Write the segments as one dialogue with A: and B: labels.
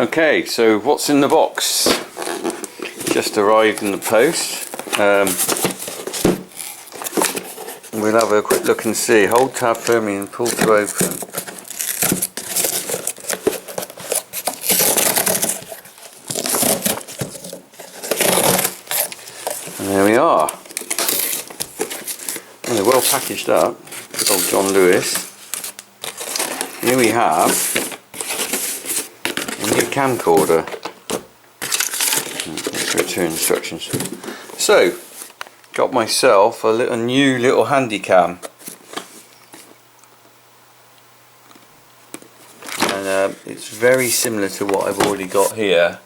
A: Okay, so what's in the box? Just arrived in the post. We'll have a quick look and see. Hold tab firmly and pull to open. And there we are. And they're well packaged up. Old John Lewis. Here we have a new camcorder. Let's return instructions. So, got myself a new little handy cam. And it's very similar to what I've already got here,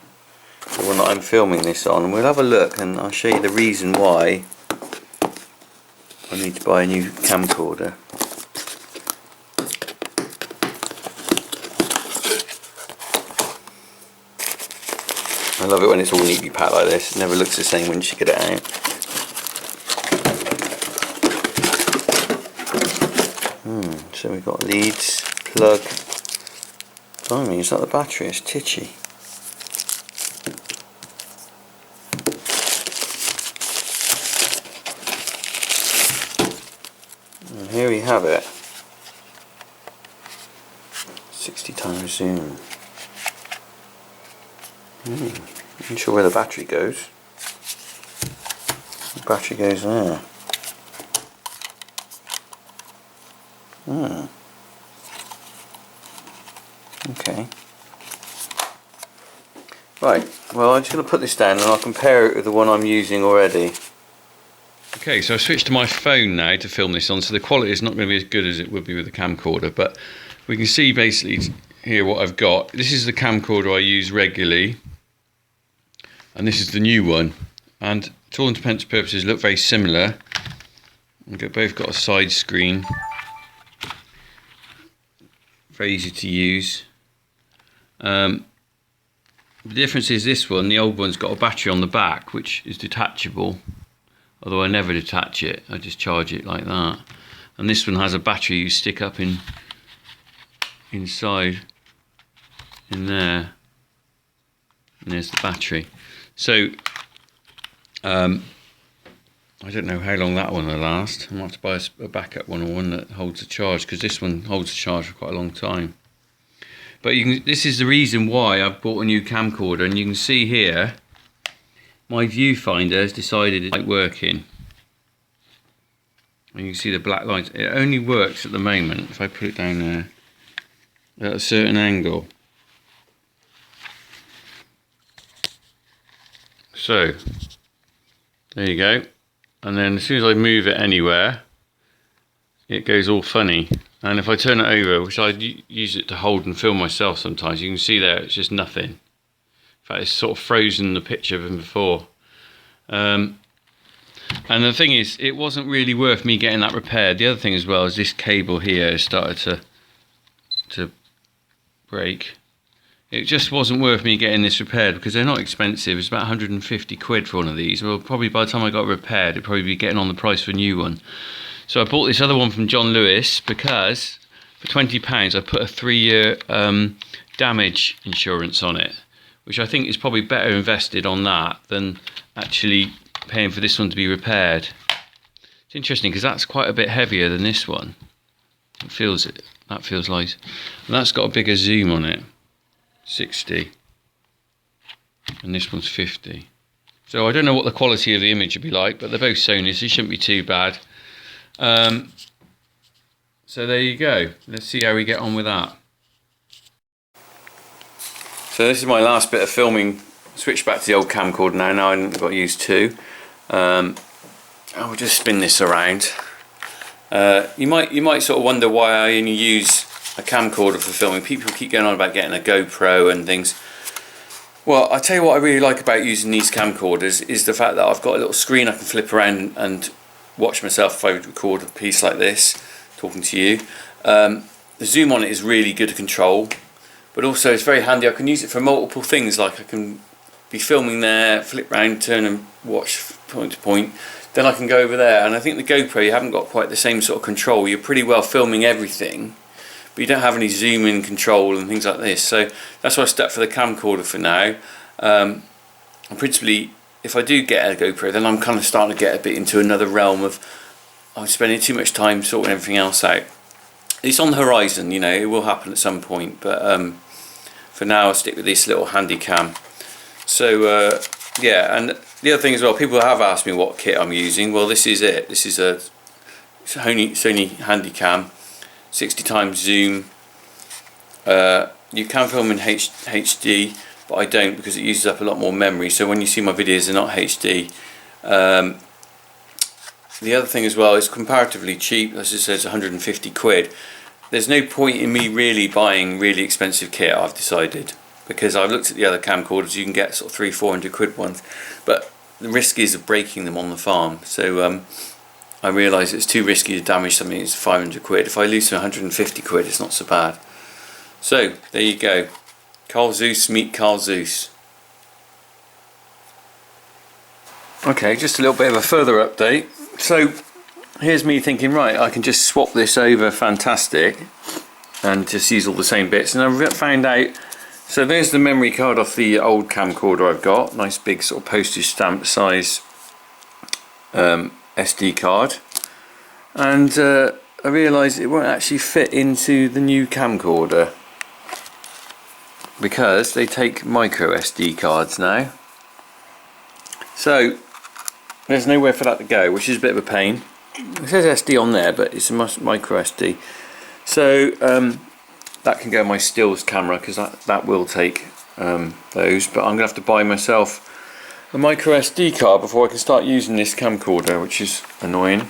A: the one that I'm filming this on. And we'll have a look and I'll show you the reason why I need to buy a new camcorder. I love it when it's all neatly packed like this. It never looks the same once you get it out. So we've got leads, plug. Blimey, is that the battery? It's titchy. And here we have it. 60 times zoom. Not sure where the battery goes. The battery goes there. Okay. Right, well I'm just going to put this down and I'll compare it with the one I'm using already. Okay, so I've switched to my phone now to film this on, so the quality is not going to be as good as it would be with the camcorder, but we can see basically here what I've got. This is the camcorder I use regularly, and this is the new one, and to all intents and purposes look very similar. We've both got a side screen, very easy to use. The difference is this one, the old one's got a battery on the back which is detachable, although I never detach it, I just charge it like that. And this one has a battery you stick up inside in there, and there's the battery. So I don't know how long that one will last. I might have to buy a backup one, or one that holds a charge, because this one holds a charge for quite a long time. But this is the reason why I've bought a new camcorder, and you can see here my viewfinder has decided it's not working. And you can see the black lines. It only works at the moment if I put it down there at a certain angle. So there you go. And then as soon as I move it anywhere, it goes all funny. And if I turn it over, which I use it to hold and film myself sometimes, you can see there it's just nothing. In fact, it's sort of frozen the picture from before. And the thing is, it wasn't really worth me getting that repaired. The other thing as well is this cable here has started to break. It just wasn't worth me getting this repaired because they're not expensive. It's about 150 quid for one of these. Well, probably by the time I got it repaired, it'd probably be getting on the price for a new one. So I bought this other one from John Lewis because for £20 I put a 3-year damage insurance on it, which I think is probably better invested on that than actually paying for this one to be repaired. It's interesting because that's quite a bit heavier than this one. That feels light. And that's got a bigger zoom on it, 60, and this one's 50. So I don't know what the quality of the image would be like, but they're both Sony, so it shouldn't be too bad. So there you go. Let's see how we get on with that. So this is my last bit of filming. Switch back to the old camcorder now. Now I've got used to. I will just spin this around. You might sort of wonder why I only use a camcorder for filming. People keep going on about getting a GoPro and things. Well, I tell you what I really like about using these camcorders is the fact that I've got a little screen I can flip around and watch myself if I record a piece like this, talking to you. The zoom on it is really good to control, but also it's very handy. I can use it for multiple things, like I can be filming there, flip round, turn and watch point to point, then I can go over there. And I think the GoPro, you haven't got quite the same sort of control. You're pretty well filming everything, but you don't have any zoom in control and things like this. So that's why I stuck for the camcorder for now. And principally, if I do get a GoPro, then I'm kind of starting to get a bit into another realm of I'm spending too much time sorting everything else out. It's on the horizon, you know, it will happen at some point, but for now I'll stick with this little handy cam. So yeah, and the other thing as well, people have asked me what kit I'm using. Well, this is it. This is a Sony Handycam, 60 times zoom. You can film in HD, but I don't because it uses up a lot more memory. So when you see my videos, they're not HD. The other thing as well is comparatively cheap. As it says, 150 quid. There's no point in me really buying really expensive kit, I've decided, because I've looked at the other camcorders. You can get sort of 300-400 quid ones, but the risk is of breaking them on the farm. So I realise it's too risky to damage something that's 500 quid. If I lose to 150 quid, it's not so bad. So there you go. Carl Zeiss meet Carl Zeiss. Okay, just a little bit of a further update. So here's me thinking, right, I can just swap this over, fantastic, and just use all the same bits. And I've found out, so there's the memory card off the old camcorder I've got, nice big sort of postage stamp size SD card, and I realised it won't actually fit into the new camcorder because they take micro SD cards now. So there's nowhere for that to go, which is a bit of a pain. It says SD on there, but it's a micro SD. So that can go on my stills camera because that will take those. But I'm going to have to buy myself a micro SD card before I can start using this camcorder, which is annoying.